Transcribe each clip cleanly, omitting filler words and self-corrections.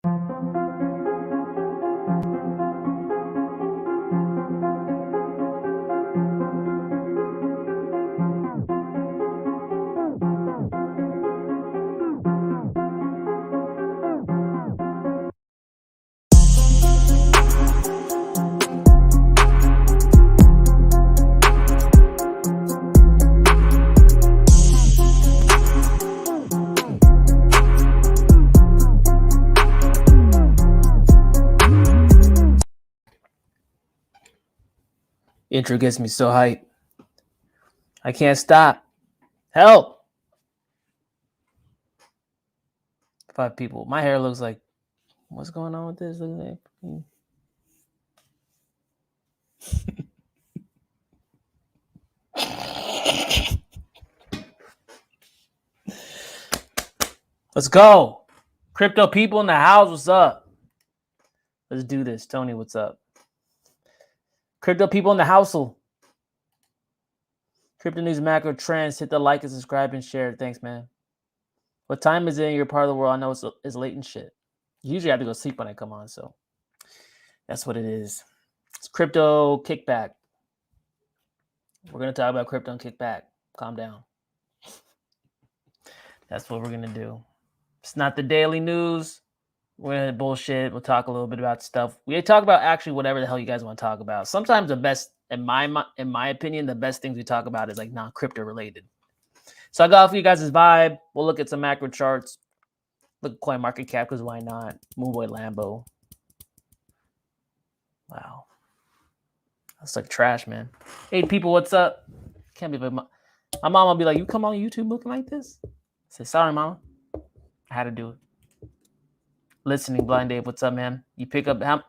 Intro gets me so hyped. I can't stop. Help! 5 people. My hair looks like, what's going on with this? Let's go. Crypto people in the house, what's up? Let's do this. Tony, what's up? Crypto people in the household. Crypto news macro trends. Hit the like and subscribe and share. Thanks, man. What time is it in your part of the world? I know it's late and shit. Usually I have to go sleep when I come on, so that's what it is. It's crypto kickback. We're going to talk about crypto and kickback. Calm down. That's what we're going to do. It's not the daily news. We're going to bullshit. We'll talk a little bit about stuff. We talk about actually whatever the hell you guys want to talk about. Sometimes the best, in my opinion, the best things we talk about is like non-crypto related. So I got for you guys' vibe. We'll look at some macro charts. Look at coin market cap because why not? Moonboy Lambo. Wow. That's like trash, man. Hey, people, what's up? Can't believe my mom will be like, you come on YouTube looking like this? I said, sorry, mama. I had to do it. Listening, Blind Dave, what's up, man? You pick up I'm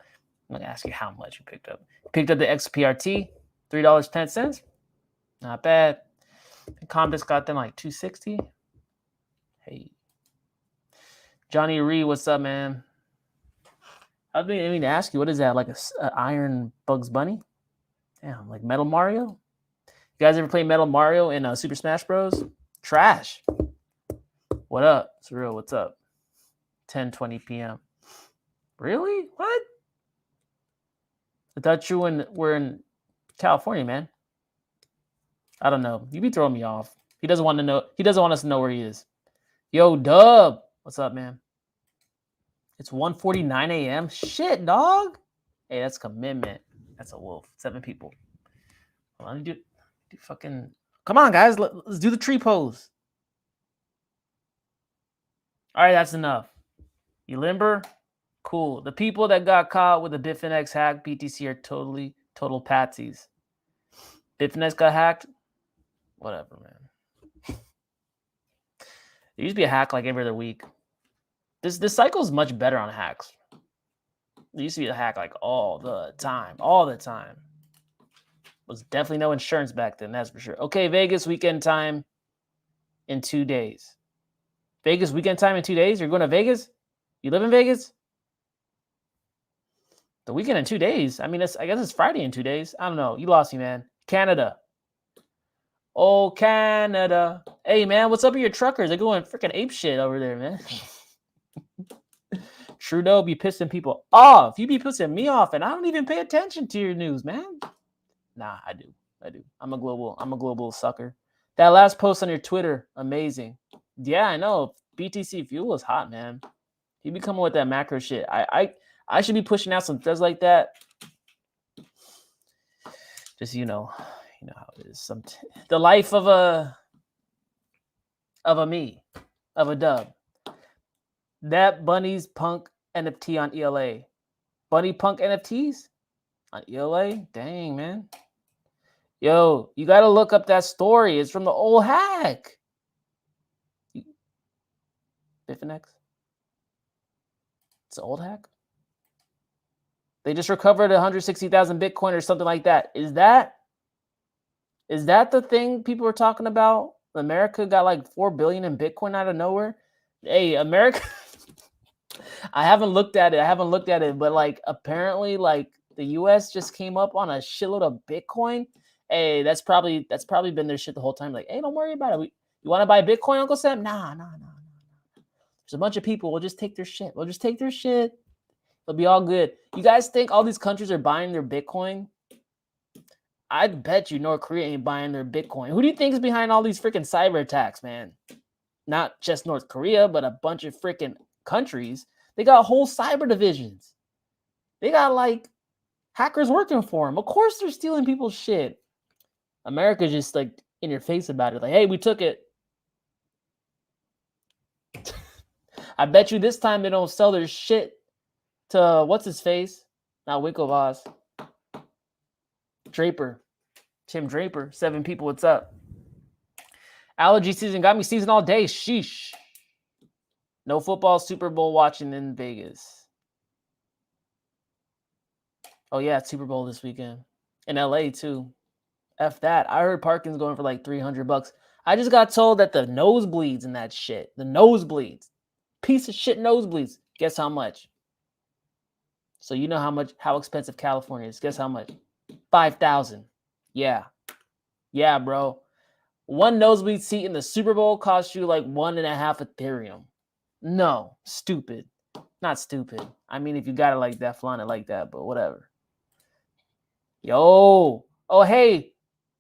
going to ask you how much you picked up. You picked up the XPRT, $3.10. Not bad. Coinbase got them like $2.60. Hey. Johnny Reed, what's up, man? I mean to ask you, what is that? Like a Iron Bugs Bunny? Damn, like Metal Mario? You guys ever play Metal Mario in Super Smash Bros? Trash. What up? It's real. What's up? 10:20 p.m. Really? What? I thought you were in California, man. I don't know. You be throwing me off. He doesn't want to know. He doesn't want us to know where he is. Yo, Dub. What's up, man? It's 1:49 a.m. Shit, dog. Hey, that's commitment. That's a wolf. 7 people. Well, let me do fucking. Come on, guys. Let's do the tree pose. All right, that's enough. You limber? Cool. The people that got caught with the Bitfinex hack BTC are total patsies. Bitfinex got hacked? Whatever, man. There used to be a hack like every other week. This cycle is much better on hacks. There used to be a hack like all the time. All the time. Was definitely no insurance back then, that's for sure. Okay, Vegas weekend time in 2 days. Vegas weekend time in 2 days? You're going to Vegas? You live in Vegas? The weekend in 2 days? I mean, I guess it's Friday in 2 days. I don't know. You lost me, man. Canada. Oh, Canada. Hey, man, what's up with your truckers? They're going freaking ape shit over there, man. Trudeau be pissing people off. You be pissing me off, and I don't even pay attention to your news, man. Nah, I do. I'm a global sucker. That last post on your Twitter, amazing. Yeah, I know. BTC Fuel is hot, man. You be coming with that macro shit. I should be pushing out some threads like that. Just you know how it is. The life of a dub. That Bunny's Punk NFT on ELA. Bunny Punk NFTs on ELA? Dang, man. Yo, you got to look up that story. It's from the old hack. Bitfinex? It's an old hack? They just recovered 160,000 Bitcoin or something like that. Is that the thing people were talking about? America got like 4 billion in Bitcoin out of nowhere. Hey, America. I haven't looked at it, but like apparently like the US just came up on a shitload of Bitcoin. Hey, that's probably been their shit the whole time. Like, hey, don't worry about it. You want to buy Bitcoin, Uncle Sam? Nah. There's There's a bunch of people. We'll just take their shit. We'll just take their shit. It'll be all good. You guys think all these countries are buying their Bitcoin? I bet you North Korea ain't buying their Bitcoin. Who do you think is behind all these freaking cyber attacks, man? Not just North Korea, but a bunch of freaking countries. They got whole cyber divisions. They got like hackers working for them. Of course they're stealing people's shit. America's just like in your face about it. Like, hey, we took it. I bet you this time they don't sell their shit to what's his face? Not Winklevoss. Draper. Tim Draper. 7 people, what's up? Allergy season got me season all day. Sheesh. No football, Super Bowl watching in Vegas. Oh, yeah, it's Super Bowl this weekend. In LA, too. F that. I heard parking's going for like $300. I just got told that the nosebleeds in that shit. The nosebleeds. Piece of shit nosebleeds. Guess how much? So you know how expensive California is. Guess how much? $5,000. Yeah. Yeah, bro. One nosebleed seat in the Super Bowl costs you like 1.5 Ethereum. No. Stupid. Not stupid. I mean, if you got it like that, flaunt it like that, but whatever. Yo. Oh, hey.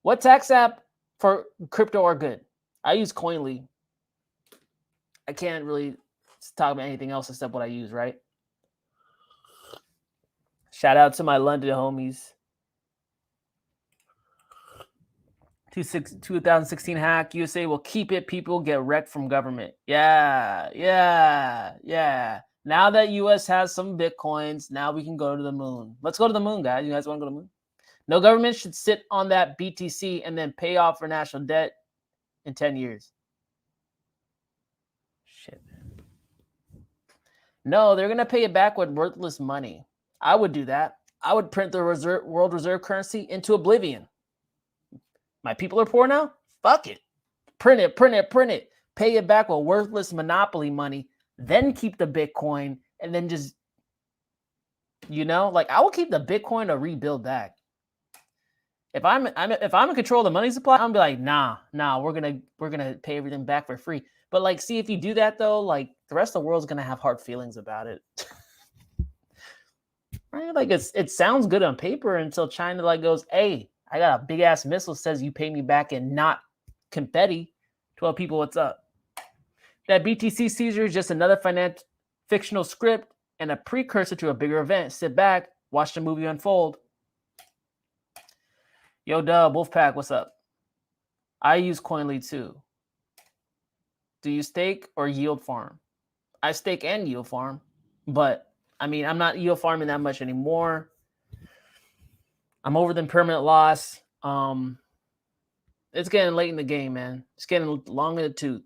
What tax app for crypto are good? I use Coinly. I can't really talk about anything else except what I use, right? Shout out to my London homies. 2016 hack. USA will keep it. People get wrecked from government. Yeah. Now that US has some Bitcoins, now we can go to the moon. Let's go to the moon, guys. You guys want to go to the moon? No government should sit on that BTC and then pay off for national debt in 10 years. Shit, man. No, they're going to pay it back with worthless money. I would do that. I would print the world reserve currency into oblivion. My people are poor now? Fuck it. Print it. Pay it back with worthless monopoly money. Then keep the Bitcoin and then just, like I will keep the Bitcoin to rebuild back. If I'm in control of the money supply, I'm gonna be like, nah, we're gonna pay everything back for free. But like, see, if you do that though, like the rest of the world's gonna have hard feelings about it. Right? Like it sounds good on paper until China like goes, hey, I got a big ass missile says you pay me back and not confetti. 12 people, what's up? That BTC seizure is just another fictional script and a precursor to a bigger event. Sit back, watch the movie unfold. Yo, Dub, Wolfpack, what's up? I use Coinly too. Do you stake or yield farm? I stake and yield farm, but I mean, I'm not yield farming that much anymore. I'm over the permanent loss. It's getting late in the game, man. It's getting long in the tooth.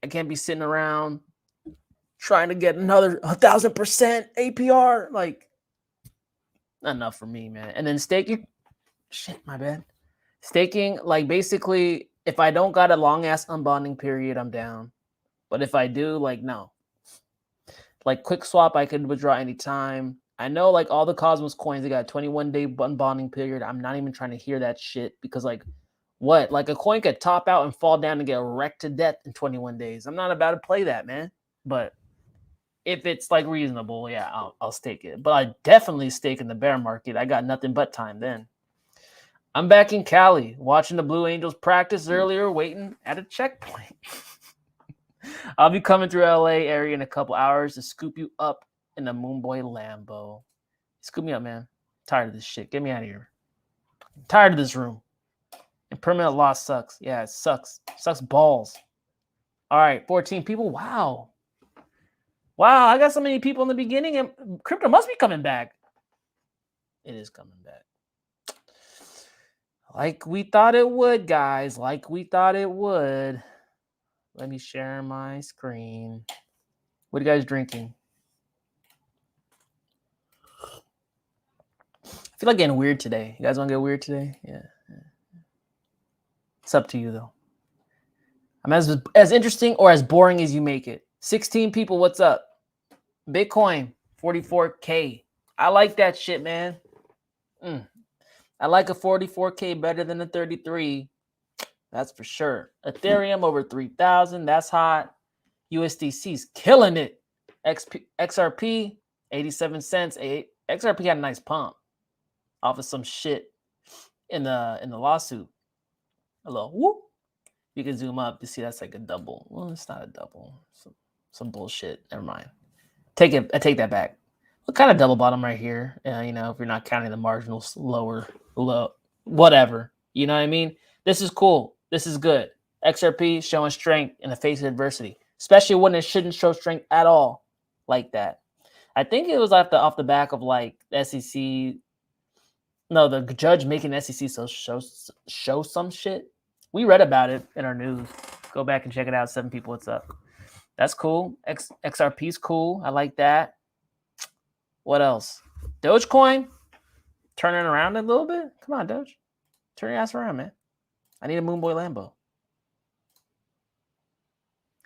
I can't be sitting around trying to get another 1,000% APR. Like, not enough for me, man. And then staking. Shit, my bad. Staking, like basically, if I don't got a long ass unbonding period, I'm down. But if I do, like, no. Like quick swap, I could withdraw anytime. I know like all the Cosmos coins, they got a 21-day unbonding period. I'm not even trying to hear that shit because like what? Like a coin could top out and fall down and get wrecked to death in 21 days. I'm not about to play that, man. But if it's like reasonable, yeah, I'll stake it. But I definitely stake in the bear market. I got nothing but time then. I'm back in Cali, watching the Blue Angels practice earlier, waiting at a checkpoint. I'll be coming through LA area in a couple hours to scoop you up in the Moonboy Lambo. Scoop me up, man. I'm tired of this shit. Get me out of here. I'm tired of this room. And permanent loss sucks. Yeah, it sucks. Sucks balls. All right, 14 people. Wow, I got so many people in the beginning, and crypto must be coming back. It is coming back. Like we thought it would, guys. Like we thought it would. Let me share my screen. What are you guys drinking? I feel like getting weird today. You guys want to get weird today? Yeah. It's up to you, though. I'm as interesting or as boring as you make it. 16 people, what's up? Bitcoin, 44K. I like that shit, man. I like a 44K better than a 33. That's for sure. Ethereum over 3,000. That's hot. USDC's killing it. XRP, 87 cents. XRP had a nice pump off of some shit in the lawsuit. A little whoop. You can zoom up to see that's like a double. Well, it's not a double. Some bullshit. Never mind. I take that back. What kind of double bottom right here? You know, if you're not counting the marginal low, whatever. You know what I mean? This is cool. This is good. XRP showing strength in the face of adversity, especially when it shouldn't show strength at all like that. I think it was off the back of like SEC. No, the judge making SEC so show some shit. We read about it in our news. Go back and check it out. 7 people, what's up? That's cool. XRP's cool. I like that. What else? Dogecoin turning around a little bit. Come on, Doge. Turn your ass around, man. I need a Moonboy Lambo.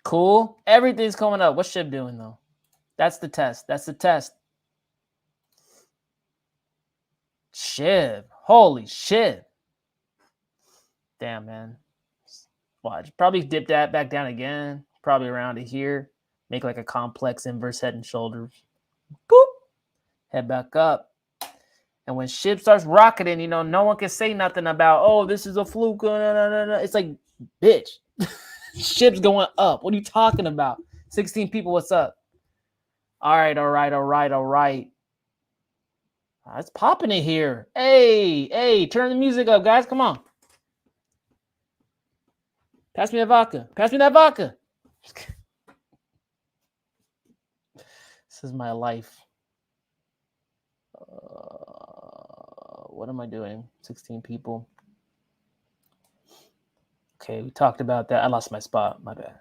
Cool. Everything's coming up. What's SHIB doing, though? That's the test. That's the test. SHIB. Holy shit. Damn, man. Watch. Probably dip that back down again. Probably around to here. Make like a complex inverse head and shoulders. Boop. Head back up. And when SHIB starts rocketing, you know, no one can say nothing about, oh, this is a fluke. No. It's like, bitch. SHIB's going up. What are you talking about? 16 people, what's up? All right. It's popping in here. Hey, turn the music up, guys. Come on. Pass me that vodka. This is my life. What am I doing? 16 people. Okay, we talked about that. I lost my spot. My bad.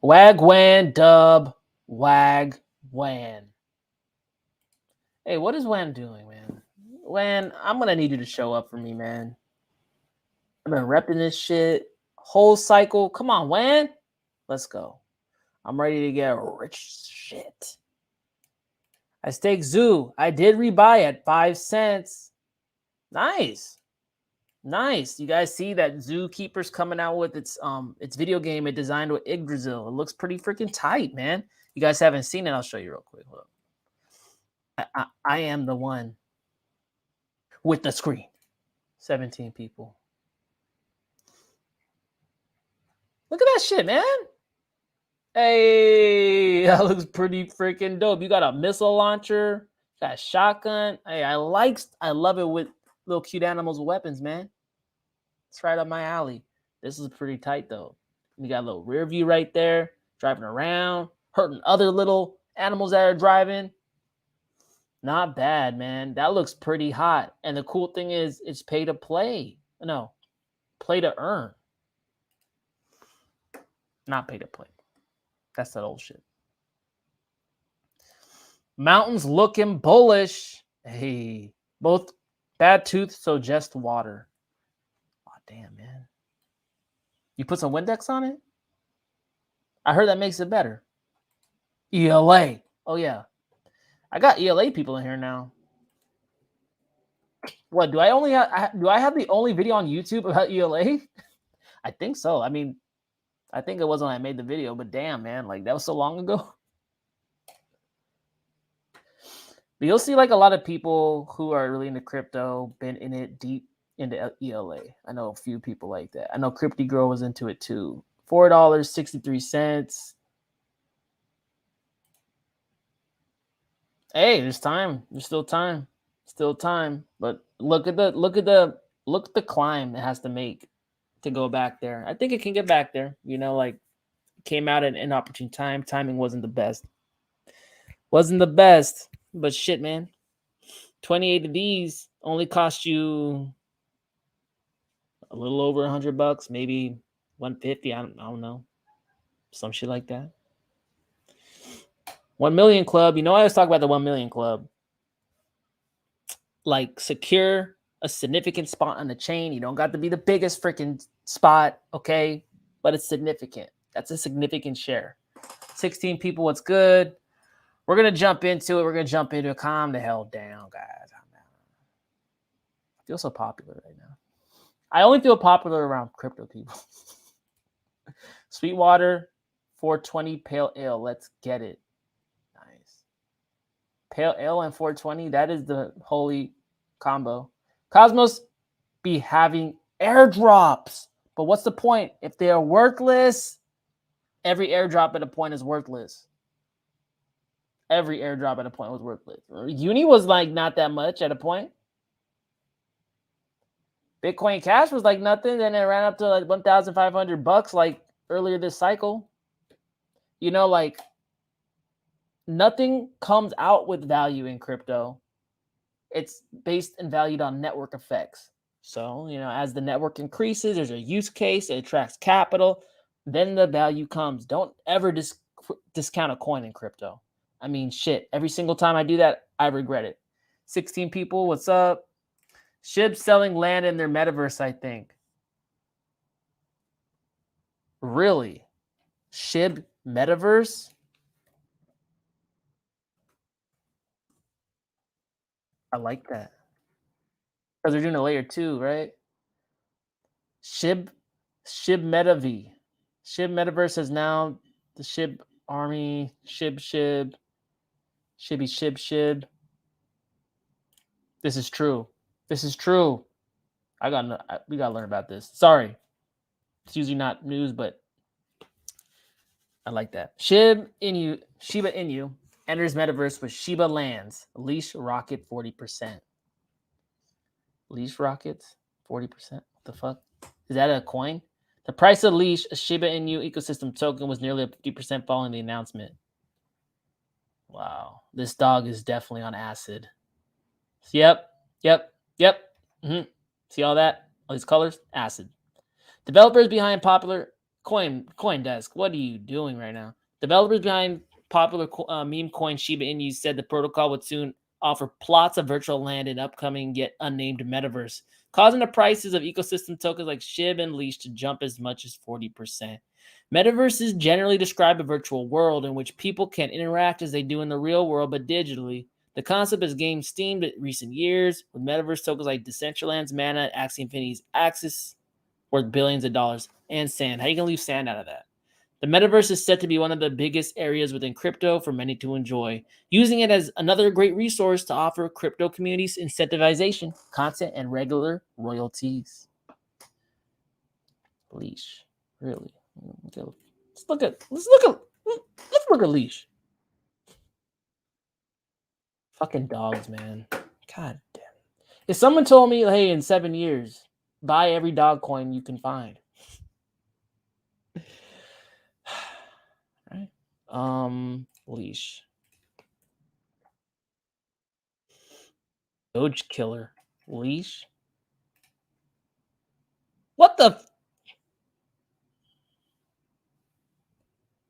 Wagwan dub. Wagwan. Hey, what is Wan doing, man? Wan, I'm going to need you to show up for me, man. I've been repping this shit. Whole cycle. Come on, Wan. Let's go. I'm ready to get rich shit. I staked Zoo. I did rebuy at 5 cents. Nice. You guys see that Zookeeper's coming out with its video game it designed with Yggdrasil. It looks pretty freaking tight, man. You guys haven't seen it. I'll show you real quick. Hold up. I am the one with the screen. 17 people. Look at that shit, man. Hey, that looks pretty freaking dope. You got a missile launcher, got a shotgun. Hey, I love it with little cute animals with weapons, man. It's right up my alley. This is pretty tight, though. You got a little rear view right there, driving around, hurting other little animals that are driving. Not bad, man. That looks pretty hot. And the cool thing is it's pay to play. No, play to earn. Not pay to play. That's that old shit. Mountains looking bullish. Hey, both bad tooth, so just water. Oh, damn, man. You put some Windex on it? I heard that makes it better. ELA. Oh, yeah. I got ELA people in here now. What, do I have the only video on YouTube about ELA? I think so. I mean, I think it was when I made the video, but damn, man, like that was so long ago. But you'll see like a lot of people who are really into crypto, been in it deep into ELA. I know a few people like that. I know Crypty Girl was into it too. $4.63. Hey, there's time. There's still time. Still time. But look at the climb it has to make to go back there. I think it can get back there. You know, like it came out at an inopportune time. Timing wasn't the best. But shit, man. 28 of these only cost you a little over $100, maybe 150. I don't know. Some shit like that. 1 million club. You know, I always talk about the 1 million club. Like secure a significant spot on the chain. You don't got to be the biggest freaking spot, okay? But it's significant. That's a significant share. 16 people, what's good? We're going to jump into it. We're going to jump into it. Calm the hell down, guys. I feel so popular right now. I only feel popular around crypto people. Sweetwater, 420 pale ale. Let's get it. Nice. Pale ale and 420. That is the holy combo. Cosmos be having airdrops. But what's the point? If they are worthless, every airdrop at a point is worthless. Every airdrop at a point was worthless. Uni was like not that much at a point. Bitcoin Cash was like nothing. Then it ran up to like $1,500 like earlier this cycle. You know, like nothing comes out with value in crypto. It's based and valued on network effects. So, you know, as the network increases, there's a use case, it attracts capital, then the value comes. Don't ever discount a coin in crypto. I mean, shit, every single time I do that, I regret it. 16 people, what's up? SHIB selling land in their metaverse, I think. Really? SHIB metaverse? I like that. Because they're doing a layer 2, right? SHIB MetaV. SHIB metaverse is now the SHIB army, SHIB. This is true. This is true. We gotta learn about this. Sorry. It's usually not news, but I like that. Shiba Inu enters metaverse with Shiba lands. Leash rocket 40%. Leash rockets 40%. What the fuck? Is that a coin? The price of Leash, a Shiba Inu ecosystem token, was nearly up 50% following the announcement. Wow. This dog is definitely on acid. Yep. Mm-hmm. See all that? All these colors? Acid. Developers behind popular CoinDesk. What are you doing right now? Developers behind popular meme coin Shiba Inu said the protocol would soon offer plots of virtual land in upcoming yet unnamed metaverse, causing the prices of ecosystem tokens like SHIB and Leash to jump as much as 40%. Metaverses generally describe a virtual world in which people can interact as they do in the real world, but digitally. The concept has gained steam in recent years, with metaverse tokens like Decentraland's Mana, Axie Infinity's Axis, worth billions of dollars, and sand. How are you going to leave sand out of that? The metaverse is set to be one of the biggest areas within crypto for many to enjoy, using it as another great resource to offer crypto communities incentivization, content, and regular royalties. Leash. Really? Let's look at Leash. Fucking dogs, man. God damn. If someone told me, hey, in 7 years, buy every dog coin you can find. Right? Leash. Doge killer. Leash. What the?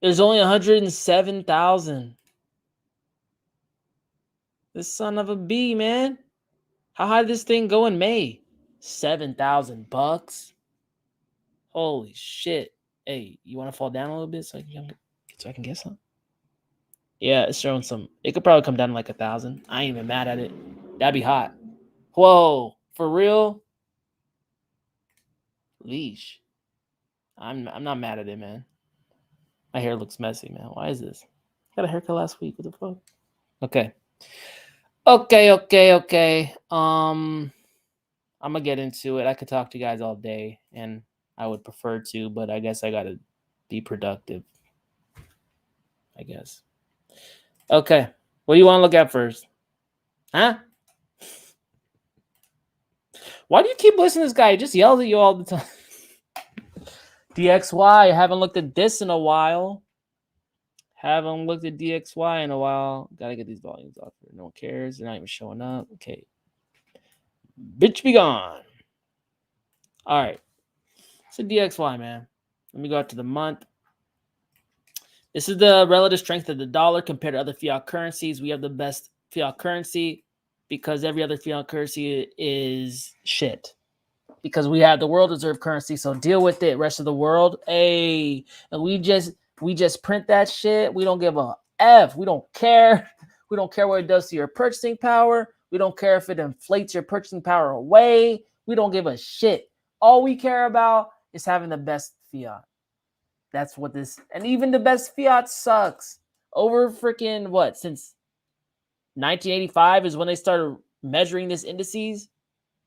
There's only 107,000. This son of a bee, man. How high did this thing go in May? $7,000. Holy shit. Hey, you want to fall down a little bit so I can get some? Yeah, it's showing some. It could probably come down to like 1,000. I ain't even mad at it. That'd be hot. Whoa, for real? Leash. I'm not mad at it, man. My hair looks messy, man. Why is this? Got a haircut last week. What the fuck? Okay. I'm gonna get into it. I could talk to you guys all day, and I would prefer to, but I guess I gotta be productive. I guess. Okay. What do you want to look at first? Huh? Why do you keep listening to this guy? He just yells at you all the time. DXY. I haven't looked at this in a while. Haven't looked at DXY in a while. Gotta get these volumes off here. No one cares. They're not even showing up. Okay. Bitch be gone. All right. So DXY, man. Let me go out to the month. This is the relative strength of the dollar compared to other fiat currencies. We have the best fiat currency because every other fiat currency is shit. Because we have the world reserve currency, so deal with it, rest of the world. Hey, and we just print that shit. We don't give a F. We don't care. We don't care what it does to your purchasing power. We don't care if it inflates your purchasing power away. We don't give a shit. All we care about is having the best fiat. That's what this, and even the best fiat sucks. Over freaking what? Since 1985 is when they started measuring this indices.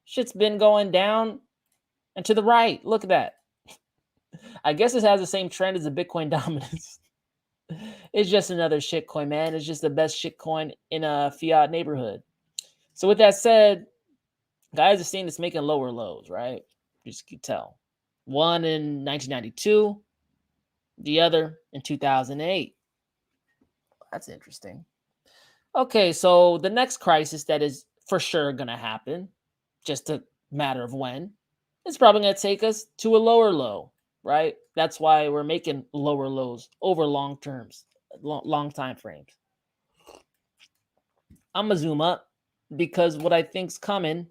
Shit's been going down and to the right. Look at that. I guess this has the same trend as the Bitcoin dominance. It's just another shitcoin, man. It's just the best shitcoin in a fiat neighborhood. So with that said, guys are seeing this making lower lows, right? Just can tell. One in 1992, the other in 2008. That's interesting. Okay, so the next crisis that is for sure going to happen, just a matter of when, it's probably going to take us to a lower low, right? That's why we're making lower lows over long terms, long time frames. I'm going to zoom up because what I think's coming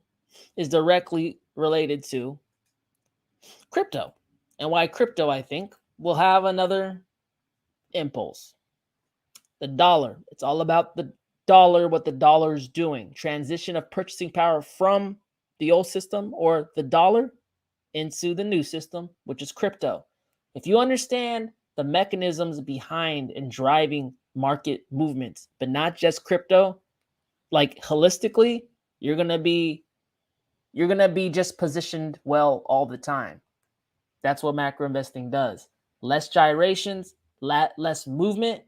is directly related to crypto, and why crypto, I think, will have another impulse. The dollar. It's all about the dollar, what the dollar is doing. Transition of purchasing power from the old system or the dollar into the new system, which is crypto. If you understand the mechanisms behind and driving market movements, but not just crypto, like holistically, you're gonna be just positioned well all the time. That's what macro investing does. Less gyrations, less movement.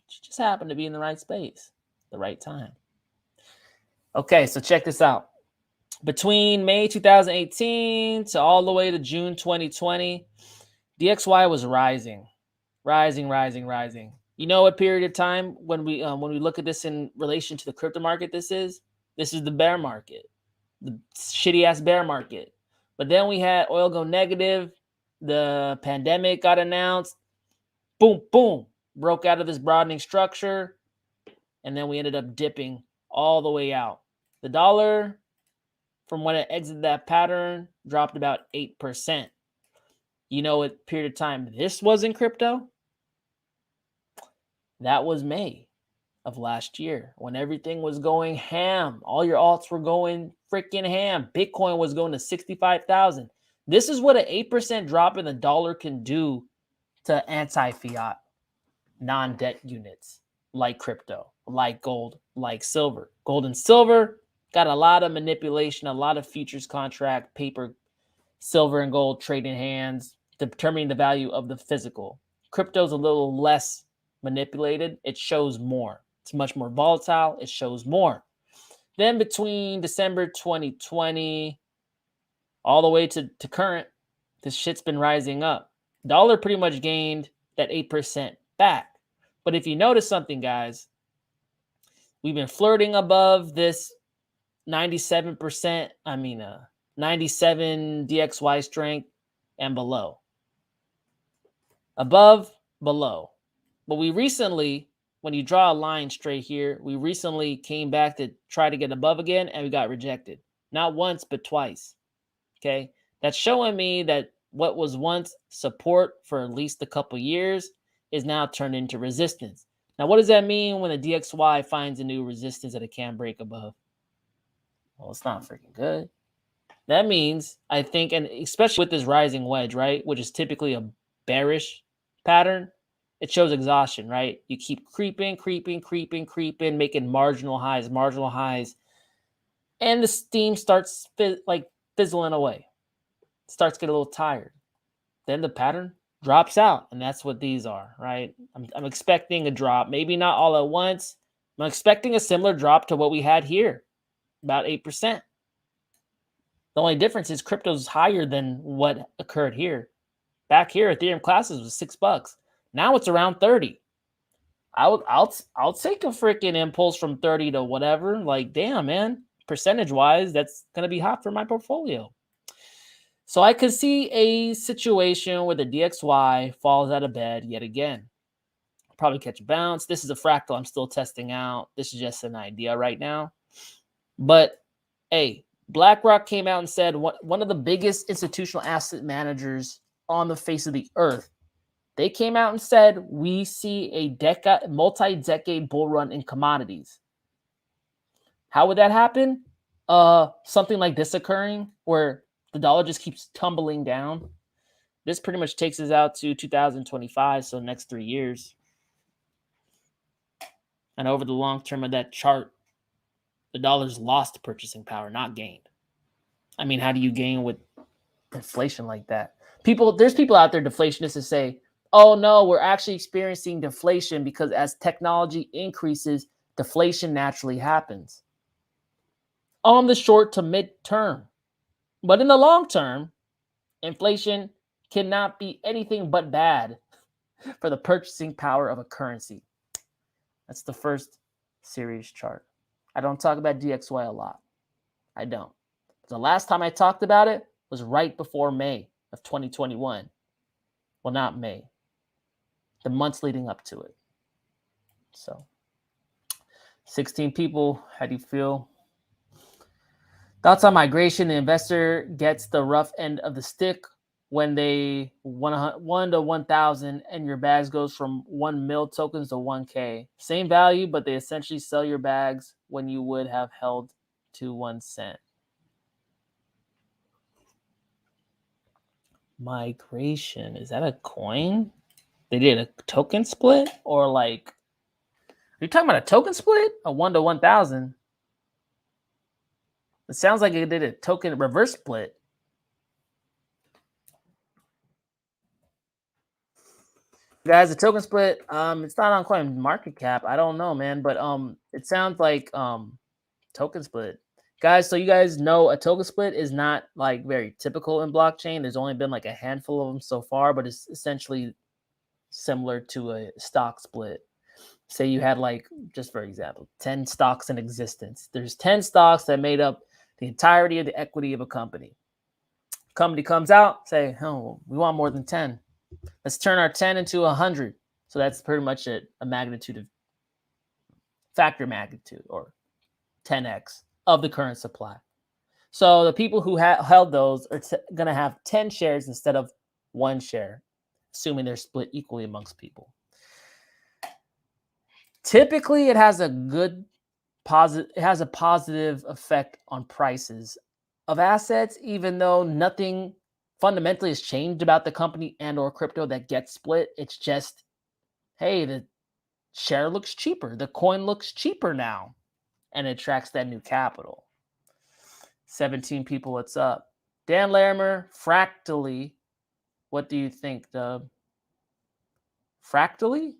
You just happen to be in the right space, the right time. Okay, so check this out. Between May 2018 to all the way to June 2020, DXY was rising. You know what period of time when we look at this in relation to the crypto market this is? This is the bear market, the shitty ass bear market. But then we had oil go negative, the pandemic got announced, boom, boom, broke out of this broadening structure, and then we ended up dipping all the way out. The dollar, from when it exited that pattern, dropped about 8%. You know what period of time this was in crypto? That was May of last year when everything was going ham. All your alts were going freaking ham. Bitcoin was going to 65,000. This is what an 8% drop in the dollar can do to anti-fiat non-debt units like crypto, like gold, like silver. Gold and silver got a lot of manipulation, a lot of futures contract, paper, silver and gold trading hands, determining the value of the physical. Crypto's a little less manipulated. It shows more. It's much more volatile. It shows more. Then between December 2020 all the way to current, this shit's been rising up. Dollar pretty much gained that 8% back. But if you notice something, guys, we've been flirting above this 97 DXY strength and below. Above, below. But we recently, when you draw a line straight here, we recently came back to try to get above again, and we got rejected. Not once, but twice. Okay? That's showing me that what was once support for at least a couple years is now turned into resistance. Now, what does that mean when the DXY finds a new resistance that it can't break above? Well, it's not freaking good. That means, I think, and especially with this rising wedge, right, which is typically a bearish pattern, it shows exhaustion, right? You keep creeping, making marginal highs, and the steam starts fizzling away. It starts getting a little tired. Then the pattern drops out, and that's what these are, right? I'm expecting a drop, maybe not all at once. I'm expecting a similar drop to what we had here, about 8%. The only difference is crypto's higher than what occurred here. Back here, Ethereum classes was $6. Now it's around 30. I'll take a freaking impulse from 30 to whatever. Like, damn, man. Percentage-wise, that's going to be hot for my portfolio. So I could see a situation where the DXY falls out of bed yet again. Probably catch a bounce. This is a fractal I'm still testing out. This is just an idea right now. But, hey, BlackRock came out and said one of the biggest institutional asset managers on the face of the earth. They came out and said, we see a multi-decade bull run in commodities. How would that happen? Something like this occurring where the dollar just keeps tumbling down. This pretty much takes us out to 2025, so next 3 years. And over the long term of that chart, the dollar's lost purchasing power, not gained. I mean, how do you gain with inflation like that? There's people out there, deflationists, that say, oh no, we're actually experiencing deflation because as technology increases, deflation naturally happens on the short to mid term. But in the long term, inflation cannot be anything but bad for the purchasing power of a currency. That's the first series chart. I don't talk about DXY a lot. I don't. The last time I talked about it was right before May of 2021. Well, not May. The months leading up to it. So, 16 people. How do you feel? Thoughts on migration? The investor gets the rough end of the stick when they 1 to 1,000 and your bags goes from 1 mil tokens to 1K. Same value, but they essentially sell your bags when you would have held to 1 cent. Migration. Is that a coin? They did a token split? Or like, are you talking about a token split? A 1 to 1,000? It sounds like it did a token reverse split. Guys, the token split, it's not on Coin Market Cap. I don't know, man, but it sounds like token split. Guys, so you guys know a token split is not like very typical in blockchain. There's only been like a handful of them so far, but it's essentially similar to a stock split. Say you had, like, just for example, 10 stocks in existence. There's 10 stocks that made up the entirety of the equity of a company. Company comes out, say, oh, we want more than 10. Let's turn our 10 into 100. So that's pretty much a magnitude of factor magnitude, or 10x of the current supply. So the people who held those are going to have 10 shares instead of 1 share, assuming they're split equally amongst people. Typically, it has a positive effect on prices of assets, even though nothing fundamentally has changed about the company and or crypto that gets split. It's just, hey, the share looks cheaper. The coin looks cheaper now, and it attracts that new capital. 17 people, what's up? Dan Larimer, fractally. What do you think, Dub? Fractally?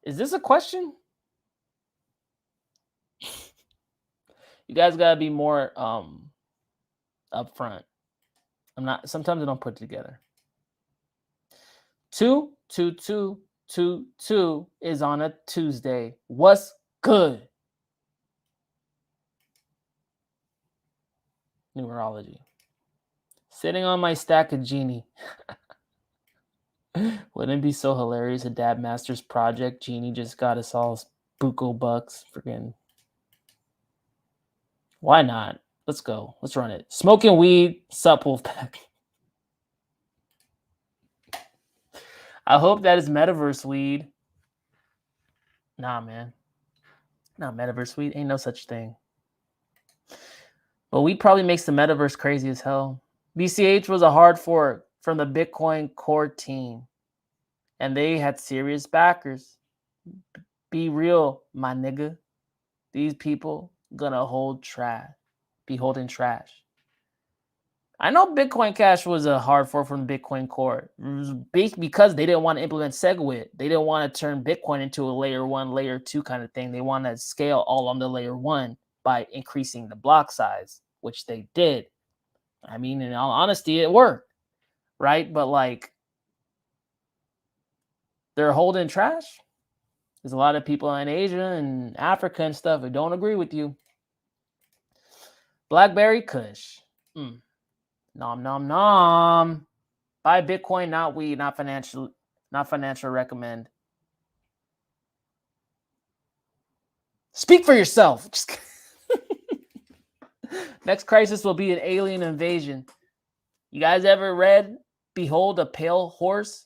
Is this a question? You guys gotta be more upfront. Sometimes I don't put it together. 22222 is on a Tuesday. What's good? Numerology. Sitting on my stack of Genie. Wouldn't it be so hilarious? A Dab Masters project. Genie just got us all buco bucks. Freaking. Why not? Let's go. Let's run it. Smoking weed. Sup, Wolfpack. I hope that is metaverse weed. Nah, man. Not metaverse weed. Ain't no such thing. But weed probably makes the metaverse crazy as hell. BCH was a hard fork from the Bitcoin core team, and they had serious backers. Be real, my nigga. These people gonna be holding trash. I know Bitcoin Cash was a hard fork from the Bitcoin core. It was because they didn't want to implement SegWit. They didn't want to turn Bitcoin into a layer 1, layer 2 kind of thing. They want to scale all on the layer 1 by increasing the block size, which they did. I mean, in all honesty, it worked, right? But like, they're holding trash. There's a lot of people in Asia and Africa and stuff who don't agree with you. Blackberry Kush. Nom nom nom. Buy Bitcoin, not weed, not financial recommend. Speak for yourself. Just next crisis will be an alien invasion. You guys ever read Behold a Pale Horse?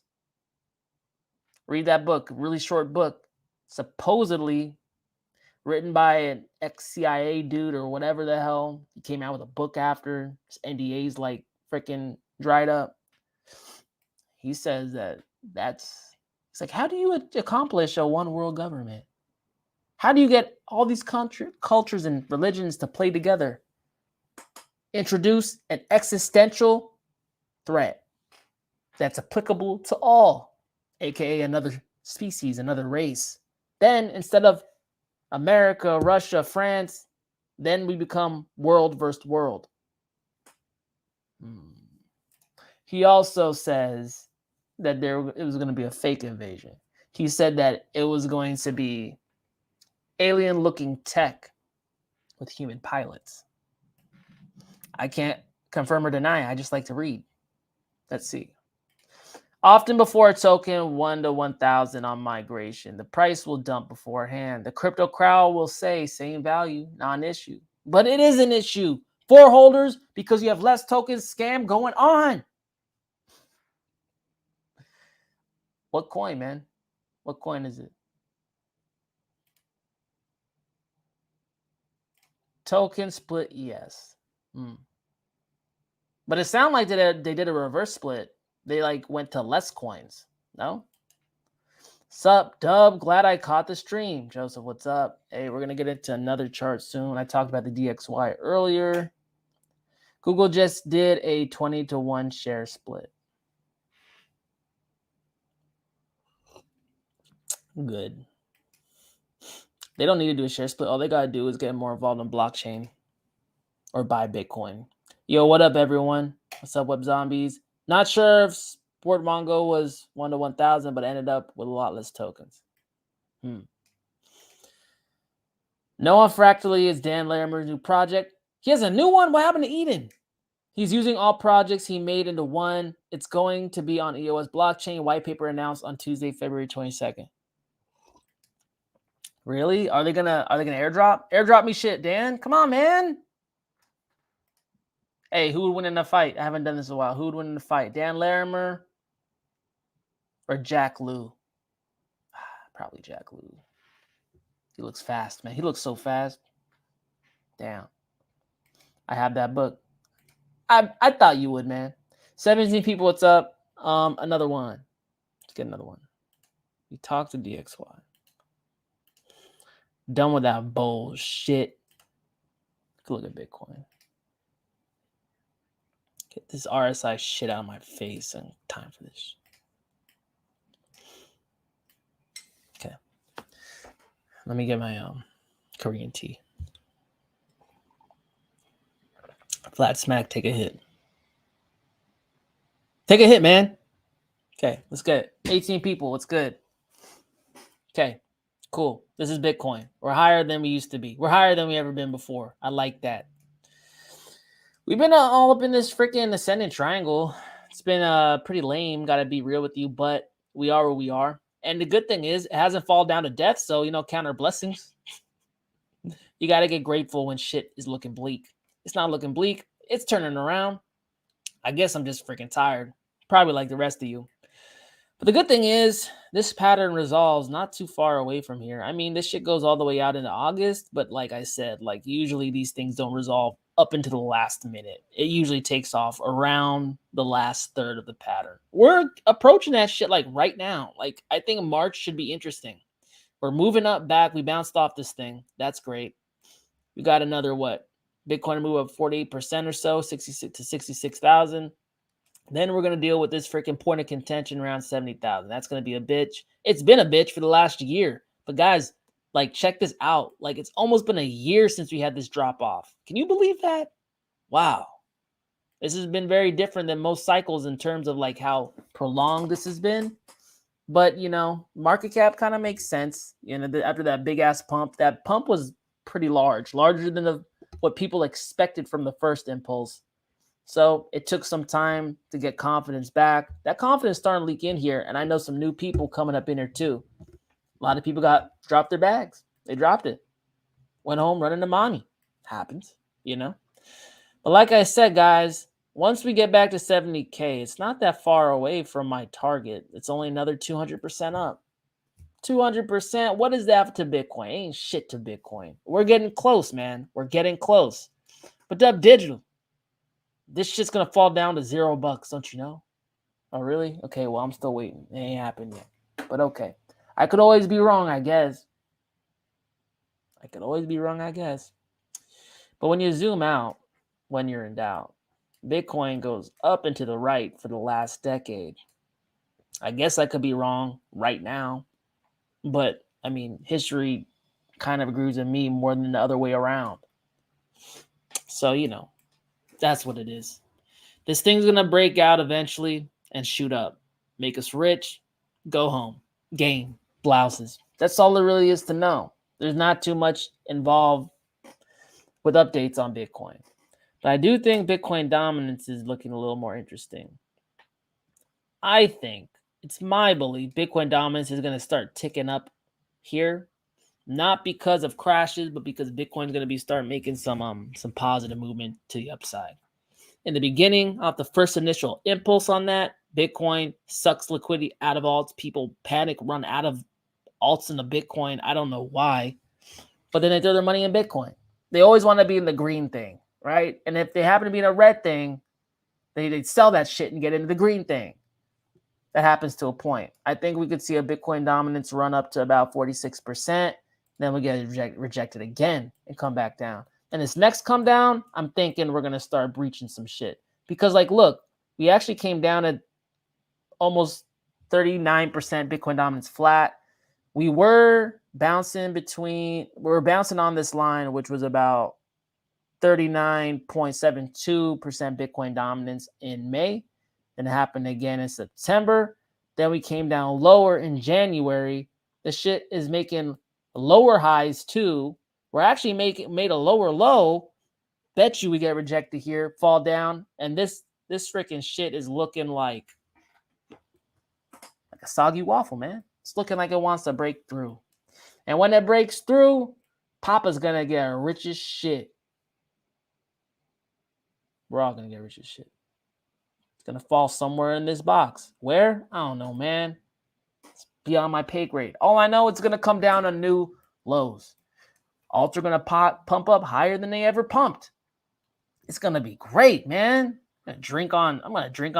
Read that book, really short book. Supposedly written by an ex-CIA dude or whatever the hell. He came out with a book after. His NDA's like freaking dried up. He says it's like, how do you accomplish a one world government? How do you get all these cultures and religions to play together? Introduce an existential threat that's applicable to all, aka another species, another race. Then instead of America, Russia, France, then we become world versus world. He also says that it was going to be a fake invasion. He said that it was going to be alien-looking tech with human pilots. I can't confirm or deny. I just like to read. Let's see. Often before a token 1 to 1,000 on migration, the price will dump beforehand. The crypto crowd will say same value, non-issue. But it is an issue for holders because you have less tokens scam going on. What coin, man? What coin is it? Token split, yes. But it sounded like they did a reverse split. They like went to less coins. No? Sup, Dub? Glad I caught the stream. Joseph, what's up? Hey, we're going to get into another chart soon. I talked about the DXY earlier. Google just did a 20 to 1 share split. Good. They don't need to do a share split. All they got to do is get more involved in blockchain or buy Bitcoin. Yo, what up, everyone? What's up, Web Zombies? Not sure if Sport Mongo was 1 to 1,000, but ended up with a lot less tokens. Noah Fractally is Dan Larimer's new project. He has a new one? What happened to Eden? He's using all projects he made into one. It's going to be on EOS blockchain. White paper announced on Tuesday, February 22nd. Really? Are they gonna airdrop? Airdrop me shit, Dan. Come on, man. Hey, who would win in a fight? I haven't done this in a while. Who would win in a fight? Dan Larimer or Jack Liu? Probably Jack Liu. He looks fast, man. He looks so fast. Damn. I have that book. I thought you would, man. 17 people, what's up? Another one. Let's get another one. We talked to DXY. Done with that bullshit. Look at Bitcoin. Get this RSI shit out of my face and time for this. Okay. Let me get my Korean tea. Flat smack, take a hit. Take a hit, man. Okay, let's get it. 18 people, what's good? Okay, cool. This is Bitcoin. We're higher than we used to be. We're higher than we ever been before. I like that. We've been all up in this freaking ascending triangle. It's been pretty lame, gotta be real with you, but we are where we are. And the good thing is it hasn't fallen down to death, so, count our blessings. You gotta get grateful when shit is looking bleak. It's not looking bleak. It's turning around. I guess I'm just freaking tired. Probably like the rest of you. But the good thing is this pattern resolves not too far away from here. I mean, this shit goes all the way out into August. But like I said, usually these things don't resolve up into the last minute. It usually takes off around the last third of the pattern. We're approaching that shit right now. I think March should be interesting. We're moving up back. We bounced off this thing. That's great. We got another what? Bitcoin move up 48% or so, 66 to 66,000. Then we're going to deal with this freaking point of contention around 70,000. That's going to be a bitch. It's been a bitch for the last year. But guys, check this out. It's almost been a year since we had this drop off. Can you believe that? Wow. This has been very different than most cycles in terms of how prolonged this has been. But, market cap kind of makes sense. After that big ass pump, that pump was pretty larger than what people expected from the first impulse. So it took some time to get confidence back. That confidence starting to leak in here, and I know some new people coming up in here too. A lot of people dropped their bags. They dropped it. Went home running to mommy. Happens, But like I said, guys, once we get back to 70K, it's not that far away from my target. It's only another 200% up. 200%. What is that to Bitcoin? Ain't shit to Bitcoin. We're getting close, man. We're getting close. But Dubdigital, This shit's gonna fall down to $0, don't you know? Oh, really? Okay, well, I'm still waiting. It ain't happened yet. But okay. I could always be wrong, I guess. But when you zoom out, when you're in doubt, Bitcoin goes up and to the right for the last decade. I guess I could be wrong right now. But, I mean, history kind of agrees with me more than the other way around. So, you know, that's what it is. This thing's going to break out eventually and shoot up. Make us rich, go home, game, blouses. That's all there really is to know. There's not too much involved with updates on Bitcoin. But I do think Bitcoin dominance is looking a little more interesting. I think, it's my belief, Bitcoin dominance is going to start ticking up here. Not because of crashes, but because Bitcoin's going to start making some positive movement to the upside. In the beginning, off the first initial impulse on that, Bitcoin sucks liquidity out of alts. People panic, run out of alts into Bitcoin. I don't know why. But then they throw their money in Bitcoin. They always want to be in the green thing, right? And if they happen to be in a red thing, they sell that shit and get into the green thing. That happens to a point. I think we could see a Bitcoin dominance run up to about 46%. Then we get rejected again and come back down. And this next come down, I'm thinking we're going to start breaching some shit. Because, like, look, we actually came down at almost 39% Bitcoin dominance flat. We were bouncing on this line, which was about 39.72% Bitcoin dominance in May. Then it happened again in September. Then we came down lower in January. The shit is making lower highs too. We're actually made a lower low. Bet you we get rejected here, fall down, and this freaking shit is looking like a soggy waffle, man. It's looking like it wants to break through. And when it breaks through, Papa's gonna get rich as shit. We're all gonna get rich as shit. It's gonna fall somewhere in this box. Where? I don't know, man. It's beyond my pay grade. All I know, it's gonna come down on new lows. Alts are gonna pump up higher than they ever pumped. It's gonna be great, man. I'm gonna drink on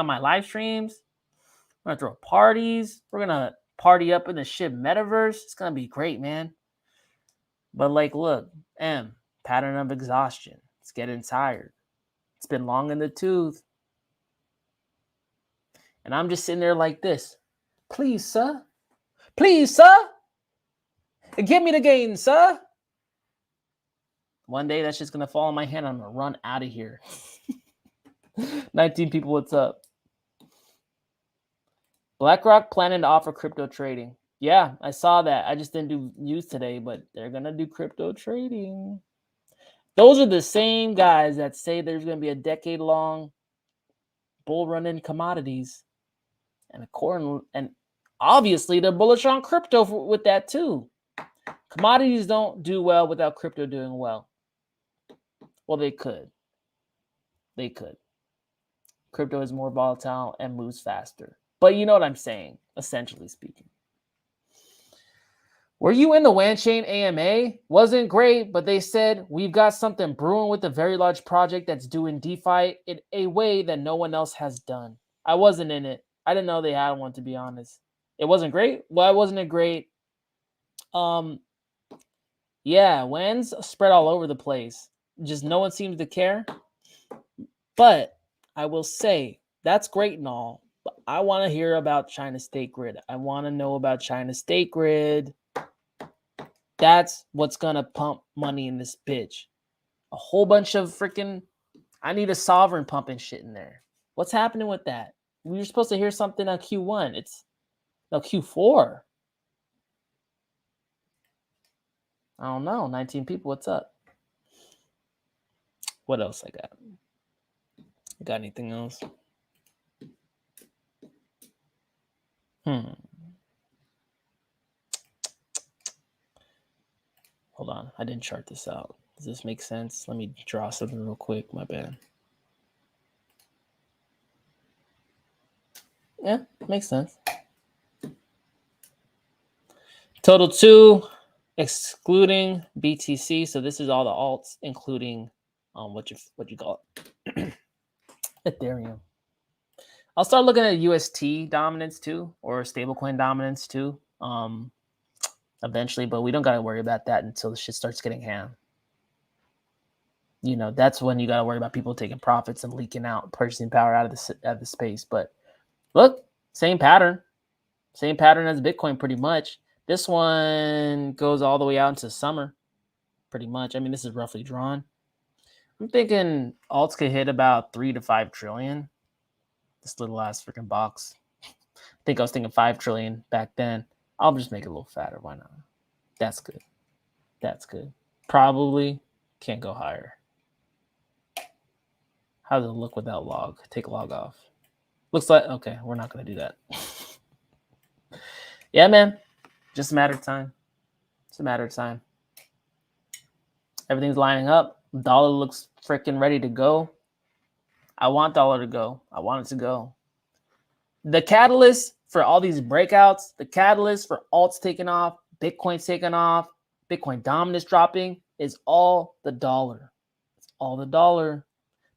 my live streams. I'm gonna throw parties. We're gonna party up in the shit metaverse. It's gonna be great, man. But like, look, pattern of exhaustion. It's getting tired. It's been long in the tooth. And I'm just sitting there like this. Please, sir. Please, sir. Give me the gain, sir. One day that's just going to fall in my hand. I'm going to run out of here. 19 people, what's up? BlackRock planning to offer crypto trading. Yeah, I saw that. I just didn't do news today, but they're going to do crypto trading. Those are the same guys that say there's going to be a decade-long bull run in commodities. And obviously they're bullish on crypto with that too. Commodities don't do well without crypto doing well. Well, they could. Crypto is more volatile and moves faster. But you know what I'm saying, essentially speaking. Were you in the Wanchain AMA? Wasn't great, but they said we've got something brewing with a very large project that's doing DeFi in a way that no one else has done. I wasn't in it. I didn't know they had one, to be honest. It wasn't great? Why wasn't it great? Yeah, WANs spread all over the place. Just no one seems to care. But I will say, that's great and all. But I want to hear about China State Grid. I want to know about China State Grid. That's what's going to pump money in this bitch. A whole bunch of freaking... I need a sovereign pumping shit in there. What's happening with that? We were supposed to hear something on Q1. No, Q4. I don't know. 19 people. What's up? What else I got? Got anything else? Hold on. I didn't chart this out. Does this make sense? Let me draw something real quick. My bad. Yeah, makes sense. Total 2, excluding BTC. So this is all the alts, including what you call it. Ethereum. I'll start looking at UST dominance too, or stablecoin dominance too, eventually. But we don't got to worry about that until the shit starts getting ham. You know, that's when you got to worry about people taking profits and leaking out purchasing power out of the space. But look, same pattern as Bitcoin, pretty much. This one goes all the way out into summer, pretty much. I mean, this is roughly drawn. I'm thinking alts could hit about 3 to 5 trillion. This little ass freaking box. I think I was thinking 5 trillion back then. I'll just make it a little fatter. Why not? That's good. That's good. Probably can't go higher. How does it look without log? Take log off. Looks like, okay, we're not going to do that. Yeah, man. Just a matter of time. It's a matter of time. Everything's lining up. Dollar looks freaking ready to go. I want dollar to go. I want it to go. The catalyst for all these breakouts, the catalyst for alts taking off, Bitcoin taking off, Bitcoin dominance dropping is all the dollar. It's all the dollar.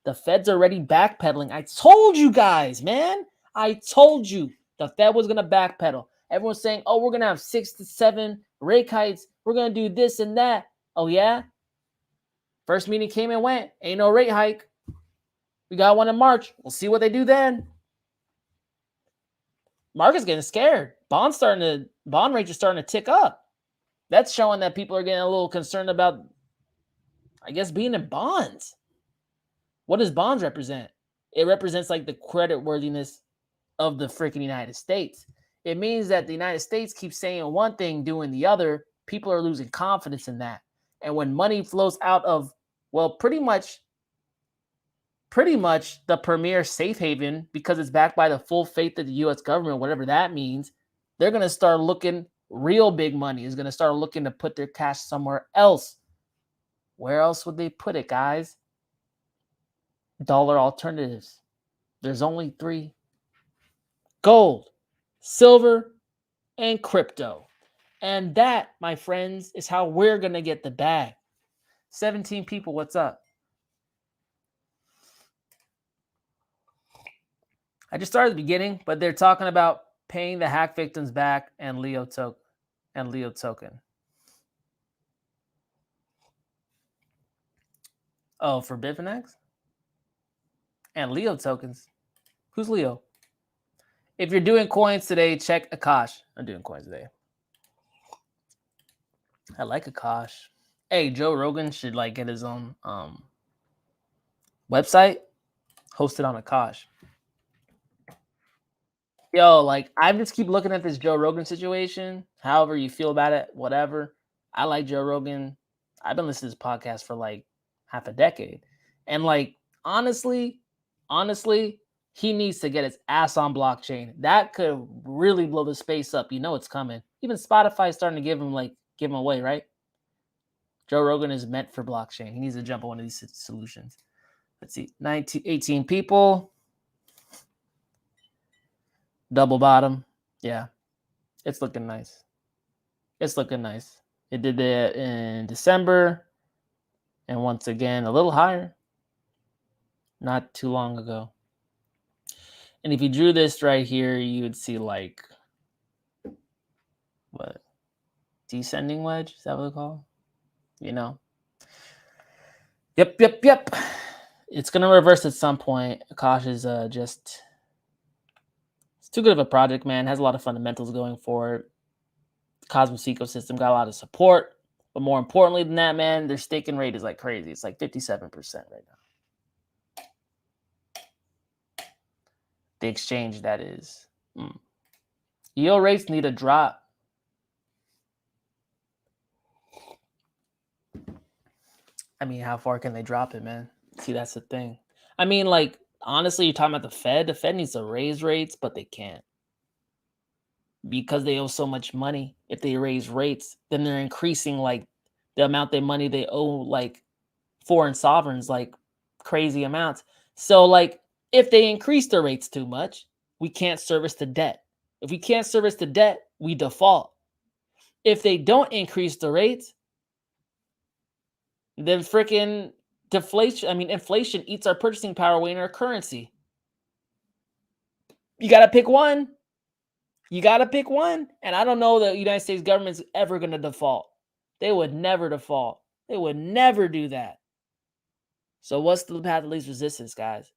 The Fed's already backpedaling. I told you guys, man. I told you the Fed was going to backpedal. Everyone's saying, oh, we're going to have 6 to 7 rate hikes. We're going to do this and that. Oh, yeah? First meeting came and went. Ain't no rate hike. We got one in March. We'll see what they do then. Market's getting scared. Bond rates are starting to tick up. That's showing that people are getting a little concerned about, I guess, being in bonds. What does bonds represent? It represents like the credit worthiness of the freaking United States. It means that the United States keeps saying one thing, doing the other. People are losing confidence in that. And when money flows out of, well, pretty much the premier safe haven, because it's backed by the full faith of the U.S. government, whatever that means, they're going to start looking, real big money is going to start looking to put their cash somewhere else. Where else would they put it, guys? Dollar alternatives. There's only 3. Gold, silver, and crypto. And that, my friends, is how we're going to get the bag. 17 people, what's up? I just started at the beginning, but they're talking about paying the hack victims back and Leo token. Oh, for Bittrex? And Leo tokens. Who's Leo? If you're doing coins today, check Akash. I'm doing coins today. I like Akash. Hey, Joe Rogan should like get his own website hosted on Akash. Yo, like I just keep looking at this Joe Rogan situation. However you feel about it, whatever. I like Joe Rogan. I've been listening to this podcast for like half a decade. And like honestly, he needs to get his ass on blockchain. That could really blow the space up. You know it's coming. Even Spotify is starting to give him away, right? Joe Rogan is meant for blockchain. He needs to jump on one of these solutions. Let's see. 18 people. Double bottom. Yeah. It's looking nice. It did that in December. And once again, a little higher. Not too long ago. And if you drew this right here, you would see like, what? Descending wedge? Is that what it's called? You know? Yep. It's going to reverse at some point. Akash is just... It's too good of a project, man. It has a lot of fundamentals going for it. The Cosmos ecosystem got a lot of support. But more importantly than that, man, their staking rate is like crazy. It's like 57% right now. The exchange, that is. Yield rates need a drop. I mean, how far can they drop it, man? See, that's the thing. I mean, like, honestly, you're talking about the Fed. The Fed needs to raise rates, but they can't. Because they owe so much money. If they raise rates, then they're increasing, like, the amount of money they owe, like, foreign sovereigns, like, crazy amounts. So, like, if they increase the rates too much, we can't service the debt. If we can't service the debt, we default. If they don't increase the rates, then freaking inflation eats our purchasing power away in our currency. You got to pick one. You got to pick one. And I don't know that the United States government's ever going to default. They would never default. They would never do that. So what's the path of least resistance, guys?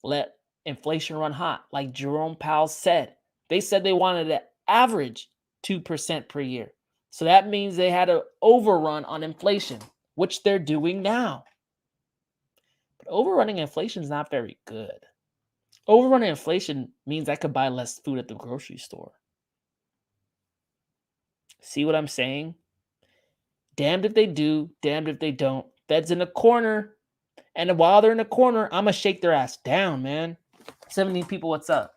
Let inflation run hot. Like Jerome Powell said, they said they wanted to average 2% per year. So that means they had to overrun on inflation, which they're doing now. But overrunning inflation is not very good. Overrunning inflation means I could buy less food at the grocery store. See what I'm saying? Damned if they do, damned if they don't. Fed's in a corner. And while they're in a corner, I'm going to shake their ass down, man. 17 people, what's up?